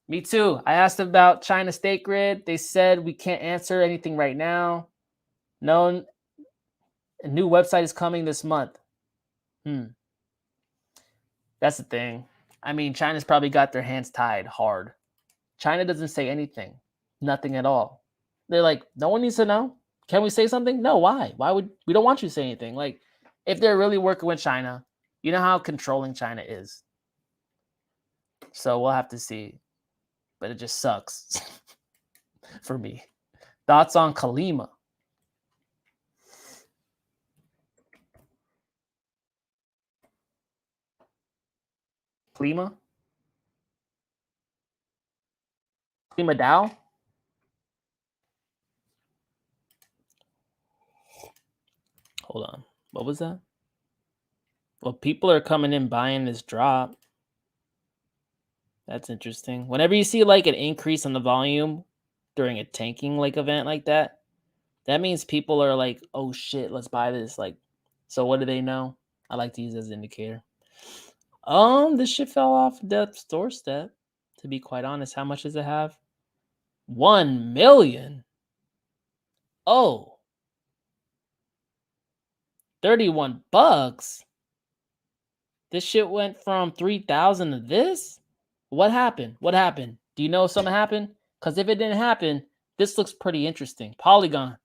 Me too. I asked about China State Grid. They said we can't answer anything right now. No, a new website is coming this month. That's the thing. I mean, China's probably got their hands tied hard. China doesn't say anything. Nothing at all. They're like, no one needs to know. Can we say something? No, why? Why would we don't want you to say anything? Like, if they're really working with China, you know how controlling China is. So we'll have to see. But it just sucks for me. Thoughts on Kalima? Klima Dow? Hold on. What was that? Well, people are coming in buying this drop. That's interesting. Whenever you see like an increase in the volume during a tanking like event like that, that means people are like, oh shit, let's buy this. Like, so what do they know? I like to use as an indicator. This shit fell off Depth's doorstep. To be quite honest, how much does it have? 1 million. Oh. $31. This shit went from 3,000 to this? What happened? What happened? Do you know if something happened? Because if it didn't happen, this looks pretty interesting. Polygon.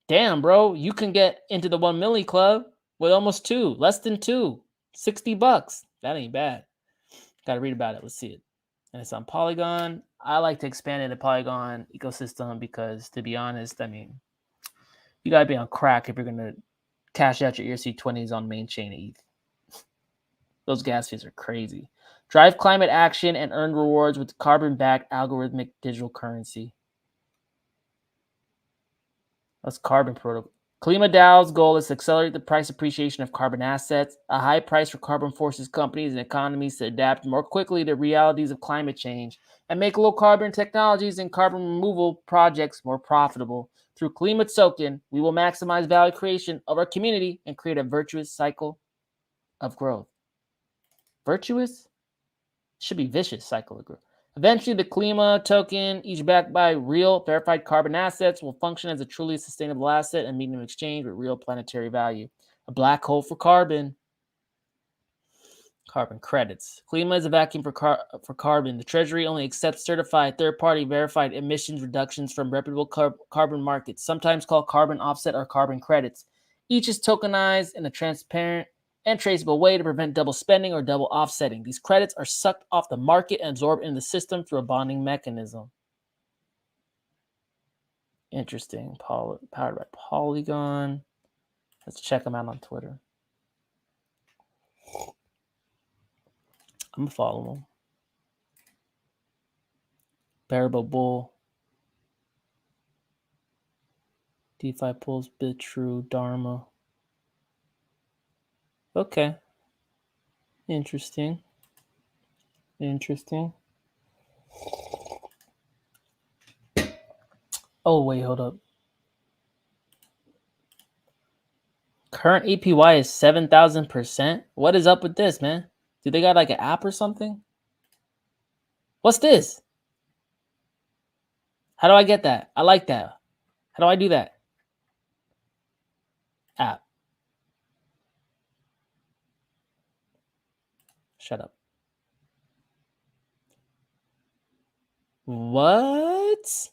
Damn, bro. You can get into the 1 milli club with almost 2. Less than 2. $60. That ain't bad. Got to read about it. Let's see it. And it's on Polygon. I like to expand into Polygon ecosystem because, to be honest, I mean, you got to be on crack if you're going to cash out your ERC20s on main chain ETH. Those gas fees are crazy. Drive climate action and earn rewards with carbon-backed algorithmic digital currency. That's carbon protocol. KlimaDAO's goal is to accelerate the price appreciation of carbon assets. A high price for carbon forces companies and economies to adapt more quickly to realities of climate change and make low-carbon technologies and carbon removal projects more profitable. Through Klima Token, we will maximize value creation of our community and create a virtuous cycle of growth. Virtuous? Should be vicious cycle of growth. Eventually, the Klima token, each backed by real verified carbon assets, will function as a truly sustainable asset and medium of exchange with real planetary value. A black hole for carbon. Carbon credits. Klima is a vacuum for carbon. The Treasury only accepts certified, third-party verified emissions reductions from reputable carbon markets, sometimes called carbon offset or carbon credits. Each is tokenized in a transparent and traceable way to prevent double spending or double offsetting. These credits are sucked off the market and absorbed into the system through a bonding mechanism. Interesting. Powered by Polygon. Let's check them out on Twitter. I'm going to follow them. Bearable Bull. DeFi Pulse, BitTrue, Dharma. Okay. Interesting. Oh, wait, hold up. Current APY is 7,000%. What is up with this, man? Do they got like an app or something? What's this? How do I get that? I like that. How do I do that? App. Shut up. What?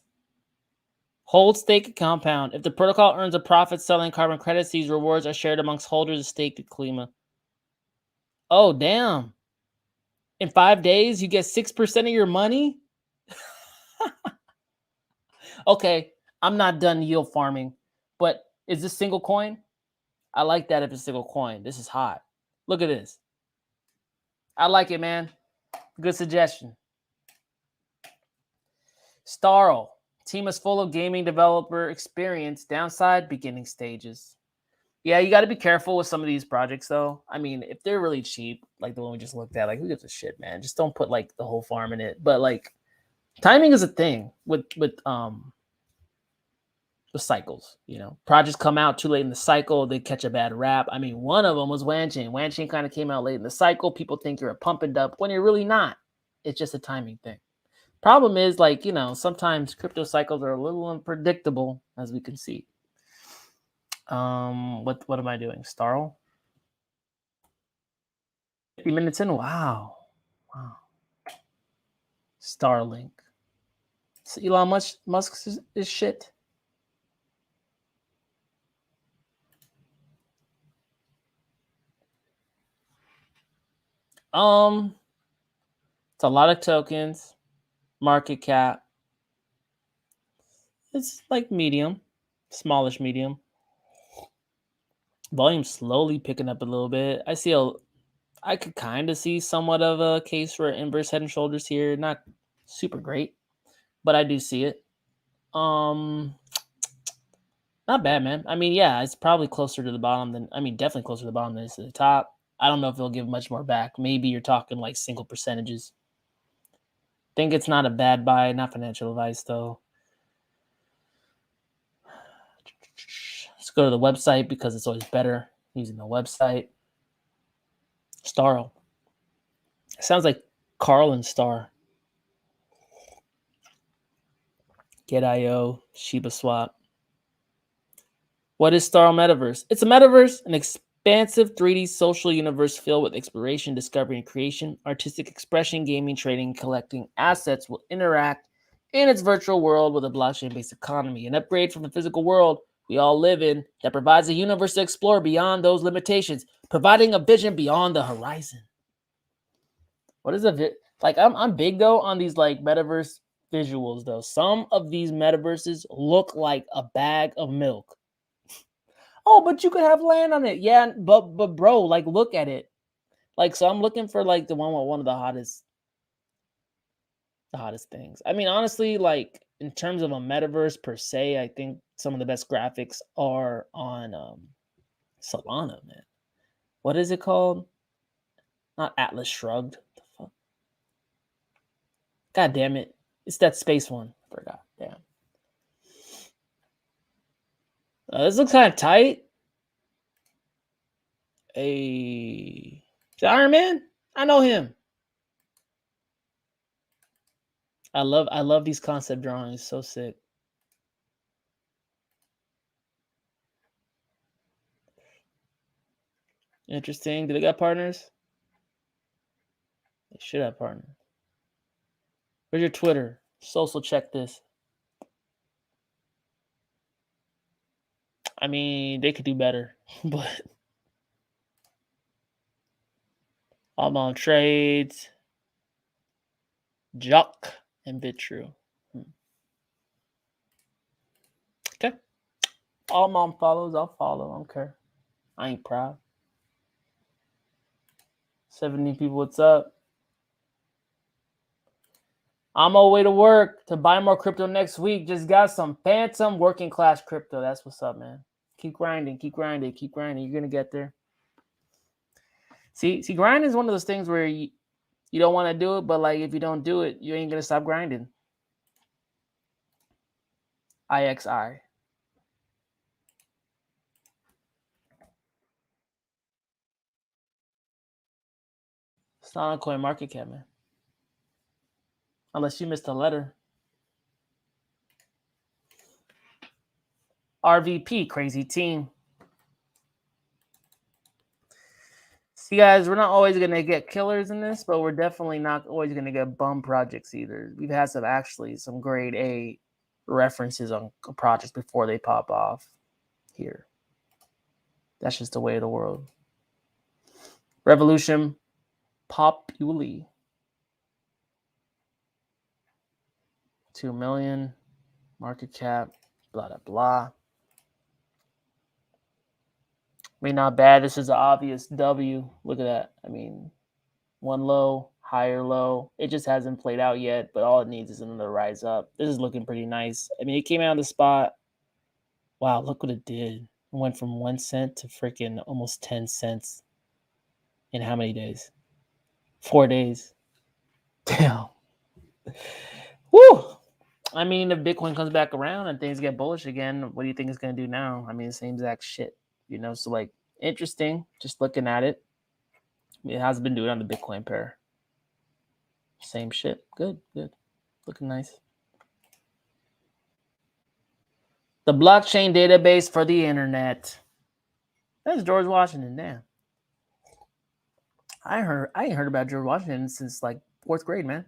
Hold, stake, and compound. If the protocol earns a profit selling carbon credits, these rewards are shared amongst holders of stake at Klima. Oh, damn. In 5 days, you get 6% of your money? Okay, I'm not done yield farming, but is this single coin? I like that if it's single coin. This is hot. Look at this. I like it, man. Good suggestion. Starl. Team is full of gaming developer experience. Downside, beginning stages. Yeah, you got to be careful with some of these projects, though. I mean, if they're really cheap, like the one we just looked at, like who gives a shit, man? Just don't put like the whole farm in it. But like, timing is a thing with cycles. You know, projects come out too late in the cycle, they catch a bad rap. I mean, one of them was Wanchain. Wanchain kind of came out late in the cycle. People think you're a pump and dump when you're really not. It's just a timing thing. Problem is, like, you know, sometimes crypto cycles are a little unpredictable, as we can see. What am I doing? Starl? 50 minutes in? Wow. Starlink. So Elon Musk is shit. It's a lot of tokens. Market cap. It's like medium, smallish medium. Volume slowly picking up a little bit. I could kind of see somewhat of a case for inverse head and shoulders here. Not super great, but I do see it. Not bad, man. I mean, yeah, it's probably closer to the bottom definitely closer to the bottom than it's to the top. I don't know if it'll give much more back. Maybe you're talking like single percentages. Think it's not a bad buy, not financial advice though. Let's go to the website because it's always better using the website. Starl. Sounds like Carl and Star. Get.io, Shiba Swap. What is Starl Metaverse? It's a metaverse, an expansive 3D social universe filled with exploration, discovery, and creation. Artistic expression, gaming, trading, collecting assets will interact in its virtual world with a blockchain-based economy, an upgrade from the physical world we all live in that provides a universe to explore beyond those limitations, providing a vision beyond the horizon. What is like? I'm big though on these like metaverse visuals though. Some of these metaverses look like a bag of milk. Oh, but you could have land on it. Yeah, but bro, like look at it. Like, so I'm looking for like the one with one of the hottest things. I mean, honestly, like in terms of a metaverse per se, I think some of the best graphics are on Solana, man. What is it called? Not Atlas Shrugged. The fuck? God damn it. It's that space one. I forgot. Damn. This looks kind of tight. Is it Iron Man? I know him. I love these concept drawings. So sick. Interesting. Do they got partners? They should have partners. Where's your Twitter? Social check this. I mean, they could do better, but I'm on trades, Jock, and Bittrex. Okay. All mom follows, I'll follow. I don't care. I ain't proud. 70 people, what's up? I'm on my way to work to buy more crypto next week. Just got some phantom working class crypto. That's what's up, man. Keep grinding, keep grinding, keep grinding. You're gonna get there. See, grinding is one of those things where you don't want to do it, but like if you don't do it, you ain't gonna stop grinding. IXI. It's not on coin market cap, man. Unless you missed a letter. RVP, crazy team. See, guys, we're not always going to get killers in this, but we're definitely not always going to get bum projects either. We've had some grade A references on projects before they pop off here. That's just the way of the world. Revolution Populi. 2 million market cap, blah, blah, blah. I mean, not bad. This is an obvious W. Look at that. I mean, one low, higher low. It just hasn't played out yet, but all it needs is another rise up. This is looking pretty nice. I mean, it came out of the spot. Wow, look what it did. It went from 1 cent to freaking almost 10 cents in how many days? 4 days. Damn. Woo! I mean, if Bitcoin comes back around and things get bullish again, what do you think it's going to do now? I mean, the same exact shit, you know? So, like, interesting, just looking at it. It has been doing on the Bitcoin pair. Same shit. Good, good. Looking nice. The blockchain database for the internet. That's George Washington, damn. I ain't heard about George Washington since like 4th grade, man.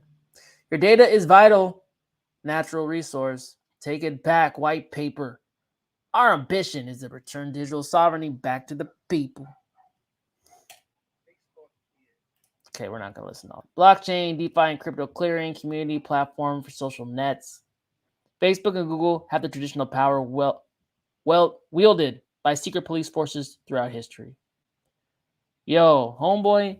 Your data is vital. Natural resource. Take it back, white paper. Our ambition is to return digital sovereignty back to the people. Okay, we're not going to listen to all. Blockchain, DeFi, and crypto clearing, community platform for social nets. Facebook and Google have the traditional power well wielded by secret police forces throughout history. Yo, homeboy,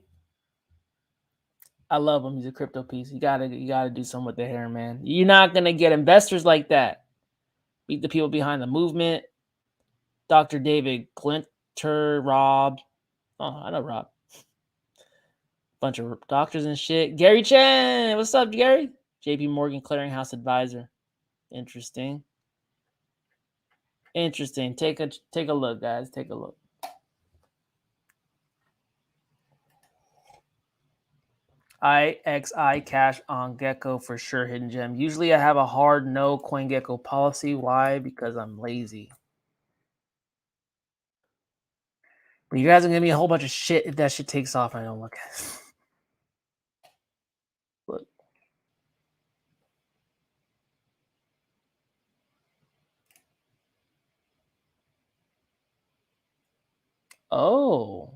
I love him. He's a crypto piece. You gotta do something with the hair, man. You're not gonna get investors like that. Meet the people behind the movement. Dr. David Glinter, Rob. Oh, I know Rob. Bunch of doctors and shit. Gary Chen. What's up, Gary? JP Morgan Clearinghouse Advisor. Interesting. Interesting. Take a look, guys. Take a look. IXI cash on Gecko for sure, hidden gem. Usually I have a hard no CoinGecko policy. Why? Because I'm lazy. But you guys are gonna give me a whole bunch of shit if that shit takes off and I don't look at it. Look. Oh.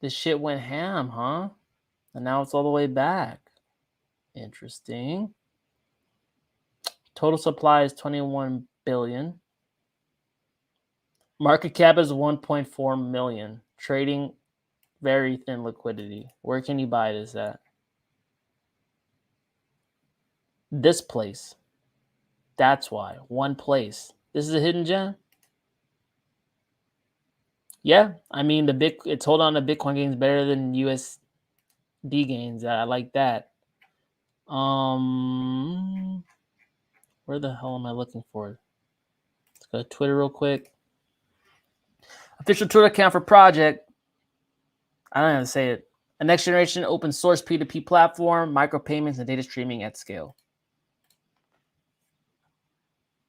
This shit went ham, huh? And now it's all the way back. Interesting. Total supply is 21 billion. Market cap is 1.4 million. Trading very thin liquidity. Where can you buy this at? This place. That's why. One place. This is a hidden gem. Yeah, I mean it's hold on to Bitcoin gains better than USD gains. I like that. Where the hell am I looking for? Let's go to Twitter real quick. Official Twitter account for project. I don't know how to say it. A next generation open source P2P platform, micropayments, and data streaming at scale.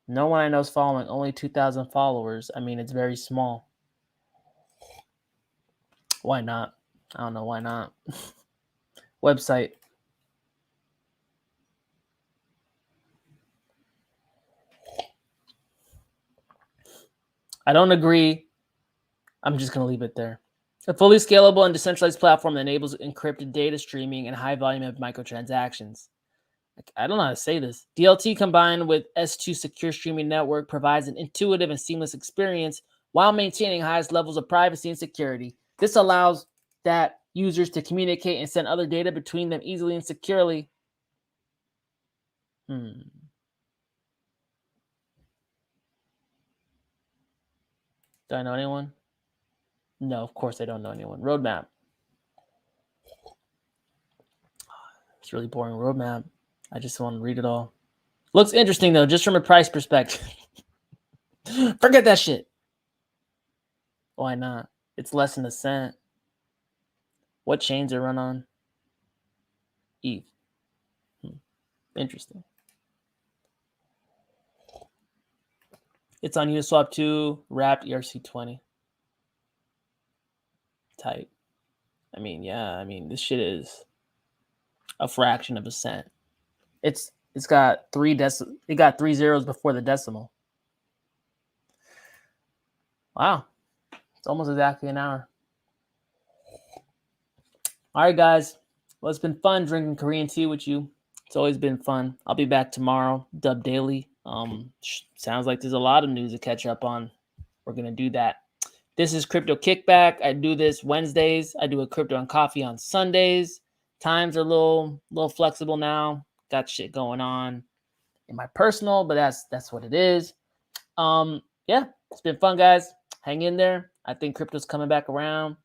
No one I know is following. Only 2,000 followers. I mean, it's very small. Why not? I don't know why not. Website. I don't agree. I'm just going to leave it there. A fully scalable and decentralized platform that enables encrypted data streaming and high volume of microtransactions. I don't know how to say this. DLT combined with S2 secure streaming network provides an intuitive and seamless experience while maintaining highest levels of privacy and security. This allows that users to communicate and send other data between them easily and securely. Do I know anyone? No, of course I don't know anyone. Roadmap. It's really boring roadmap. I just want to read it all. Looks interesting though, just from a price perspective. Forget that shit. Why not? It's less than a cent. What chains are run on? ETH. Interesting. It's on Uniswap 2, wrapped ERC20. Tight. I mean, yeah, I mean, this shit is a fraction of a cent. It's got it got 3 zeros before the decimal. Wow. It's almost exactly an hour. All right, guys. Well, it's been fun drinking Korean tea with you. It's always been fun. I'll be back tomorrow, Dub Daily. Sounds like there's a lot of news to catch up on. We're going to do that. This is Crypto Kickback. I do this Wednesdays. I do a Crypto and Coffee on Sundays. Times are a little flexible now. Got shit going on in my personal, but that's what it is. Yeah, it's been fun, guys. Hang in there. I think crypto's coming back around.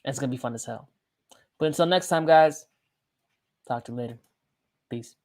And it's going to be fun as hell. But until next time, guys, talk to you later. Peace.